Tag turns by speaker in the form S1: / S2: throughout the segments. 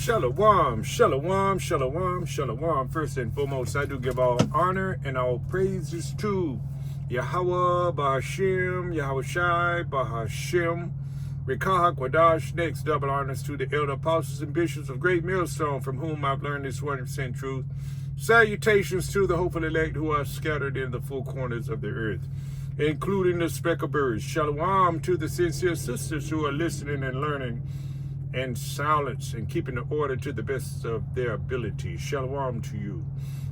S1: Shalom, shalom, shalom, shalom. First and foremost, I do give all honor and all praises to Yahweh, Bahashem, Yahweh Shai, Bahashem, Rekah Quadash. Next, double honors to the elder apostles and bishops of Great Millstone, from whom I've learned this 100% truth. Salutations to the hopeful elect who are scattered in the four corners of the earth, including the speckled birds. Shalom to the sincere sisters who are listening and learning and silence and keeping the order to the best of their ability. Shalom to you.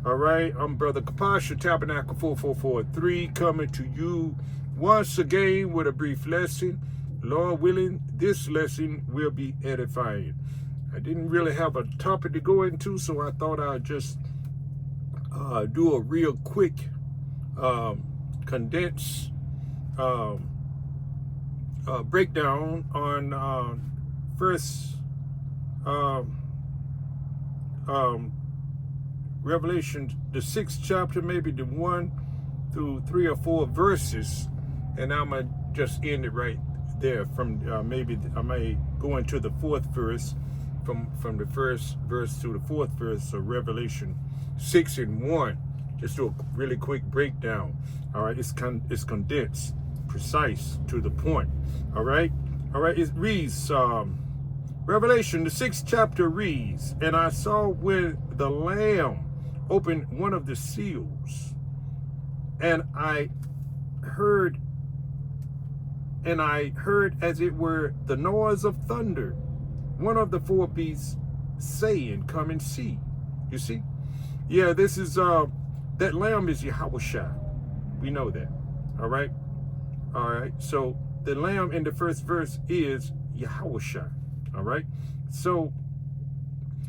S1: All right, I'm Brother Kapasha, Tabernacle 4443, coming to you once again with a brief lesson. Lord willing, this lesson will be edifying. I didn't really have a topic to go into, so I thought I'd just do a real quick condensed breakdown on first Revelation, the 6th chapter, maybe the 1 through 3 or 4 verses, and I'm gonna just end it right there. From maybe I may go into the 4th verse, from the first verse to the 4th verse, so Revelation 6 and 1. Just do a really quick breakdown. All right, it's condensed, precise, to the point. All right, it reads, Revelation, the 6th chapter reads, and I saw when the Lamb opened one of the seals, and I heard as it were the noise of thunder, one of the four beasts saying, come and see. You see? Yeah, this is, that Lamb is Yahweh Shai. We know that. All right? All right. So the Lamb in the first verse is Yahweh Shai. All right. So,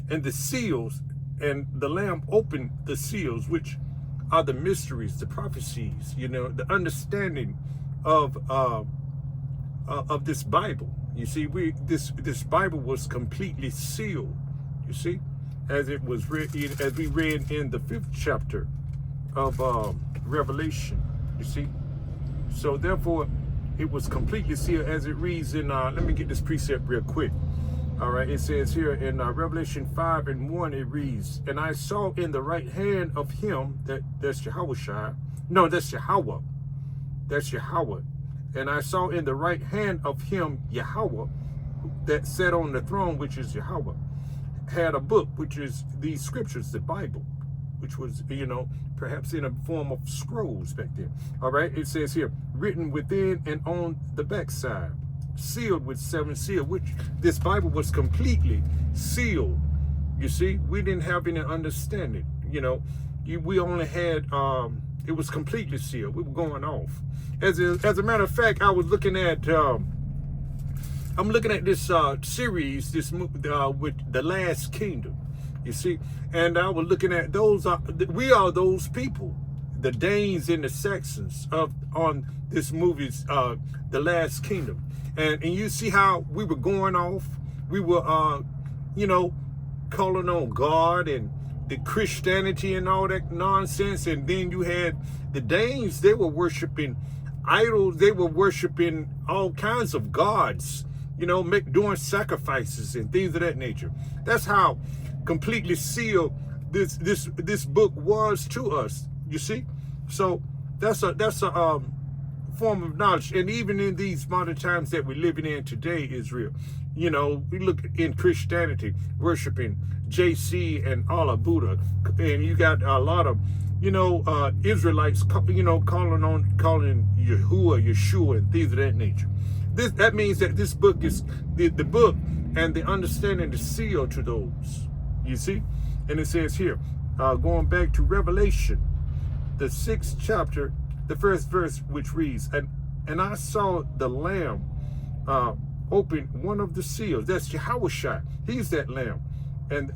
S1: and the seals, and the Lamb opened the seals, which are the mysteries, the prophecies, the understanding of this Bible. You see, this Bible was completely sealed. You see, as it was read, as we read in the 5th chapter of Revelation. You see, so therefore it was completely sealed, as it reads in. Let me get this precept real quick. All right, it says here in Revelation 5 and 1, it reads, and I saw in the right hand of him, that's Yahweh Shai. No, that's Yahweh. That's Yahweh. And I saw in the right hand of him, Yahweh, that sat on the throne, which is Yahweh, had a book, which is these scriptures, the Bible, which was, perhaps in a form of scrolls back then. All right, it says here, written within and on the backside, sealed with 7 seals, which this Bible was completely sealed. You see, we didn't have any understanding. We only had, it was completely sealed. We were going off. As a matter of fact, I was looking at, I'm looking at this series, this movie with The Last Kingdom. You see, and I was looking at those. We are those people, the Danes and the Saxons on this movie's The Last Kingdom. And you see how we were going off. We were, calling on God and the Christianity and all that nonsense. And then you had the Danes. They were worshiping idols. They were worshiping all kinds of gods. Doing sacrifices and things of that nature. That's how completely sealed this book was to us. You see, so that's a form of knowledge. And even in these modern times that we're living in today, Israel, we look in Christianity, worshiping JC and Allah, Buddha, and you got a lot of Israelites calling Yahuwah, Yeshua, and things of that nature. That means that this book is the book, and the understanding is sealed to those. You see, and it says here, going back to Revelation, the 6th chapter, the 1st verse, which reads, and I saw the Lamb open one of the seals. That's Yahweh Shai. He's that Lamb. And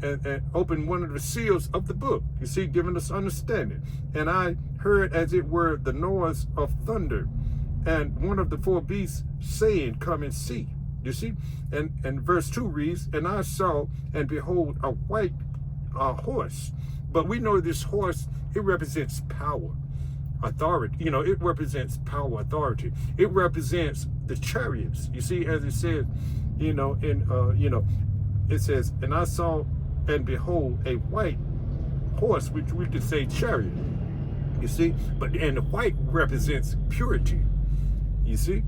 S1: open one of the seals of the book. You see, giving us understanding. And I heard as it were the noise of thunder, and one of the four beasts saying, come and see. You see, and verse 2 reads, and I saw, and behold, a white horse. But we know this horse, it represents power, authority. It represents power, authority. It represents the chariots. You see, as it says, it says, and I saw and behold a white horse, which we could say chariot. You see, and the white represents purity. You see,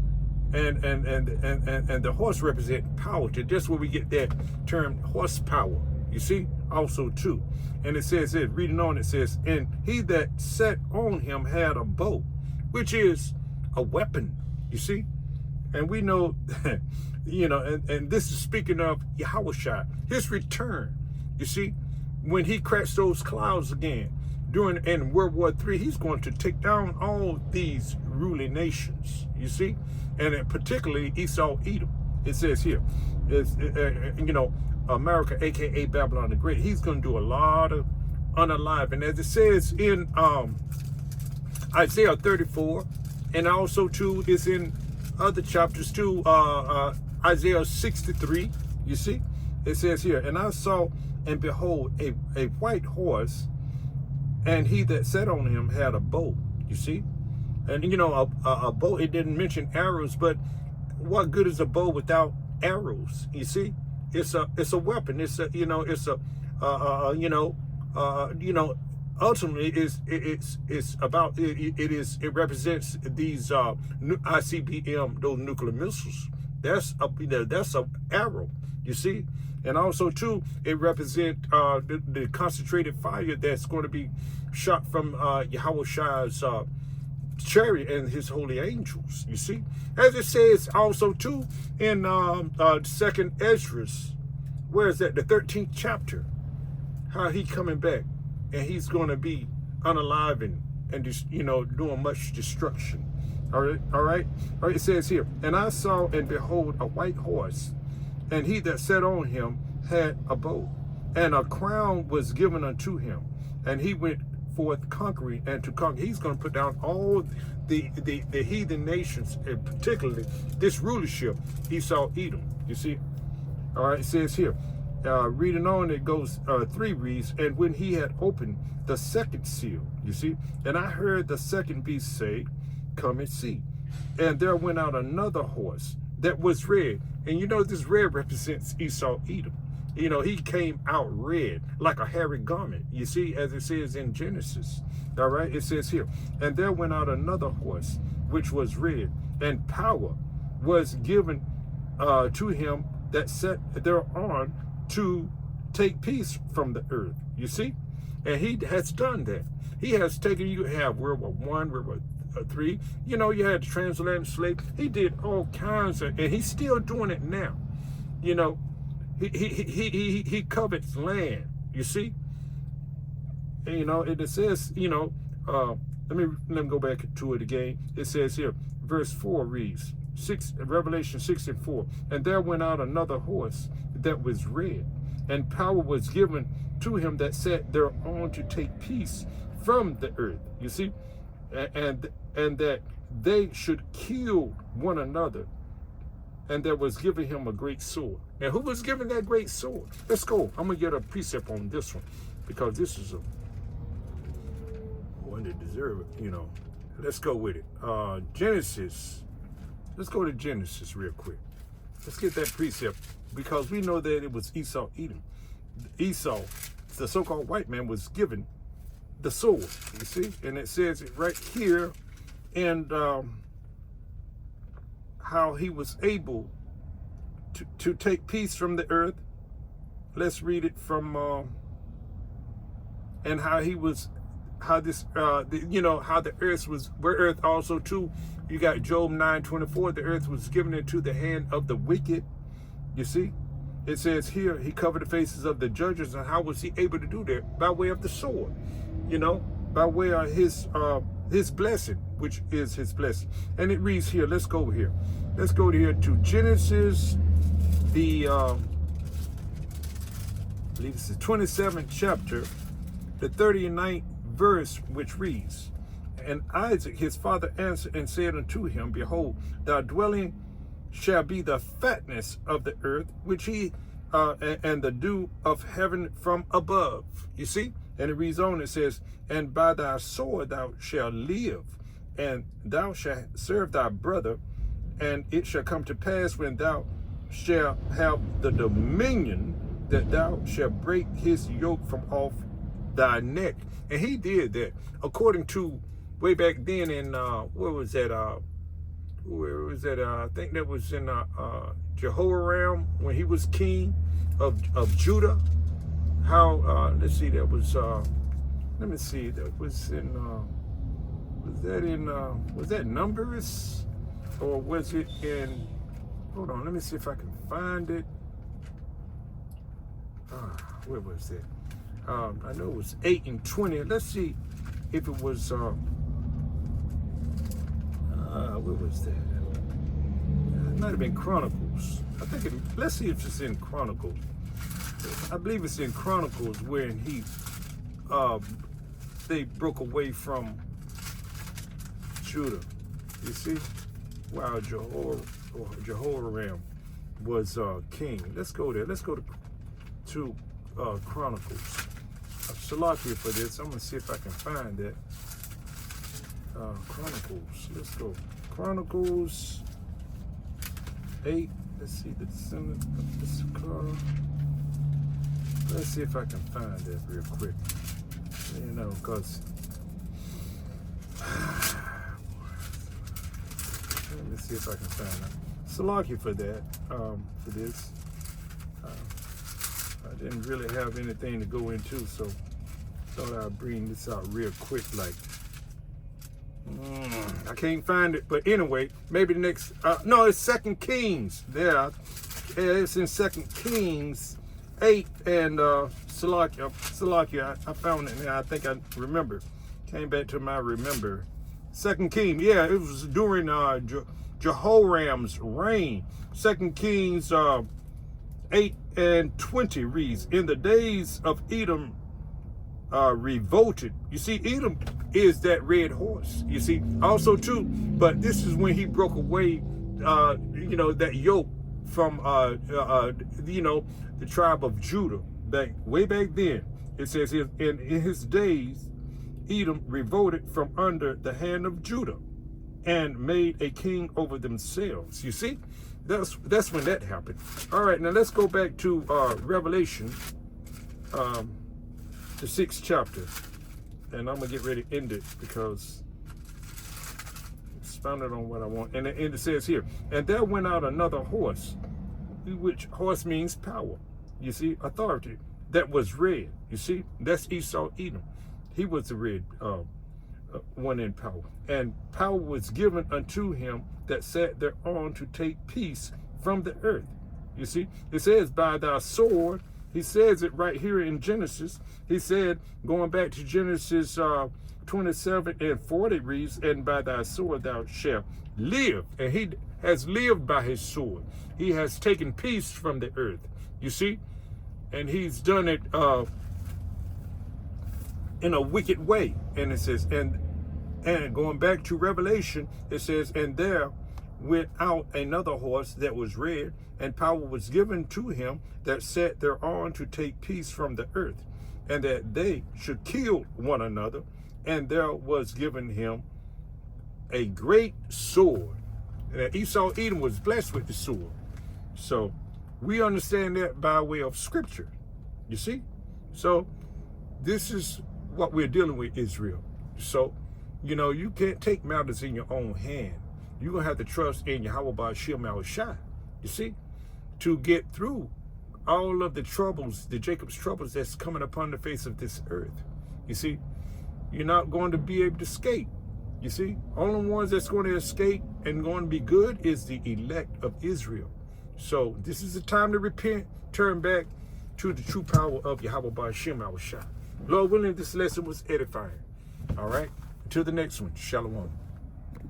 S1: and the horse represents power. That's where we get that term horsepower. You see, also too. And it says it, reading on, it says, and he that sat on him had a bow, which is a weapon. You see, and we know, you know, and this is speaking of Yahushua, his return. You see, when he cracks those clouds again in World War III, he's going to take down all these ruling nations. You see, and particularly Esau, Edom. It says here, you know, America, aka Babylon the Great. He's going to do a lot of unalive, and as it says in Isaiah 34, and also too is in other chapters too, Isaiah 63. You see, it says here, and I saw and behold a white horse, and he that sat on him had a bow. You see, and you know, a bow. It didn't mention arrows, but what good is a bow without arrows? You see, it's a weapon. It's a, you know, it's a you know, ultimately it's about it represents these ICBM, those nuclear missiles. That's a arrow. You see. And also, too, it represents the concentrated fire that's going to be shot from Yahushua's chariot and his holy angels, you see. As it says also, too, in 2nd Ezra, where is that? The 13th chapter, how he coming back, and he's going to be unaliving and just, you know, doing much destruction. All right. It says here, and I saw and behold a white horse, and he that sat on him had a bow, and a crown was given unto him, and he went forth conquering and to conquer. He's going to put down all the heathen nations, and particularly this rulership, Esau, Edom. You see? All right, it says here, reading on, it goes, 3 reads, and when he had opened the second seal, you see, and I heard the second beast say, come and see. And there went out another horse that was red. And you know, this red represents Esau, Edom. You know, he came out red like a hairy garment, you see, as it says in Genesis. All right, it says here, and there went out another horse, which was red, and power was given to him that sat thereon to take peace from the earth, you see. And he has done that. He has taken, you have World War I, World War III, you know, you had the transatlantic slave. He did all kinds of, and he's still doing it now. You know, he covets land, you see. And, you know, it says, you know, let me go back to it again. It says here, verse 4 reads, Revelation 6:4, and there went out another horse that was red, and power was given to him that sat thereon to take peace from the earth, you see. And that they should kill one another, and there was given him a great sword. And who was given that great sword? Let's go. I'm gonna get a precept on this one, because this is one that deserve it, you know. Let's go with it. Genesis. Let's go to Genesis real quick. Let's get that precept, because we know that it was Esau, Edom. Esau, the so-called white man, was given the sword, you see, and it says it right here, and how he was able to take peace from the earth. Let's read it from and how he was, how this you know, how the earth was, where earth also too, you got Job 9:24, the earth was given into the hand of the wicked, you see. It says here, he covered the faces of the judges. And how was he able to do that? By way of the sword, you know, by way of his blessing, which is his blessing. And it reads here, let's go over here. Let's go here to Genesis, the, I believe this is 27th chapter, the 39th verse, which reads, and Isaac his father answered and said unto him, behold, thy dwelling shall be the fatness of the earth, which he and the dew of heaven from above. You see? And it reads on, it says, and by thy sword thou shalt live, and thou shalt serve thy brother, and it shall come to pass when thou shalt have the dominion that thou shalt break his yoke from off thy neck. And he did that according to way back then in where was that? I think that was in Jehoram when he was king of Judah. How let's see, that was let me see, that was in was that Numbers, or was it in, hold on, let me see if I can find it. Where was it? I know it was 8 and 20. Let's see if it was where was that? It might have been Chronicles. I think let's see if it's in Chronicles. I believe it's in Chronicles when they broke away from Judah. You see? While Jehoram was king. Let's go there. Let's go to Chronicles. Salakia for this. I'm gonna see if I can find that. Chronicles. Let's go. Chronicles 8. Let's see the descendant of Issachar. Let's see if I can find that real quick. You know, because let me see if I can find that. Salakia for that. For this. I didn't really have anything to go into, so thought I'd bring this out real quick. Like, I can't find it, but anyway, maybe the next. No, it's 2 Kings. There, it's in 2 Kings 8 and Salakia. I found it now. I think I remember. Came back to my remember. 2 Kings. Yeah, it was during Jehoram's reign. 2 Kings 8 and 20 reads, in the days of Edom revolted. You see, Edom is that red horse. You see, also too, but this is when he broke away, you know, that yoke from, you know, the tribe of Judah. Way back then, it says in his days, Edom revolted from under the hand of Judah and made a king over themselves. You see? That's when that happened. All right, now let's go back to Revelation, the 6th chapter, and I'm gonna get ready to end it because it's founded on what I want. And it says here, and there went out another horse, which horse means power. You see, authority. That was red. You see, that's Esau, Edom. He was the red one in power, and power was given unto him that sat thereon to take peace from the earth. You see, it says by thy sword. He says it right here in Genesis. He said, going back to Genesis 27 and 40 reads, and by thy sword thou shalt live. And he has lived by his sword. He has taken peace from the earth. You see, and he's done it in a wicked way. And it says, and going back to Revelation, it says, and there went out another horse that was red, and power was given to him that sat thereon to take peace from the earth, and that they should kill one another. And there was given him a great sword. And Esau, Edom was blessed with the sword. So we understand that by way of scripture. You see? So this is what we're dealing with, Israel. So, you know, you can't take matters in your own hand. You're going to have to trust in Yahweh Ba'ashir Mahushai, you see, to get through all of the troubles, the Jacob's troubles that's coming upon the face of this earth. You see, you're not going to be able to escape. You see, only ones that's going to escape and going to be good is the elect of Israel. So this is the time to repent, turn back to the true power of Yahweh Ba'ashir Mahushai. Lord willing, this lesson was edifying. All right. Until the next one, Shalom.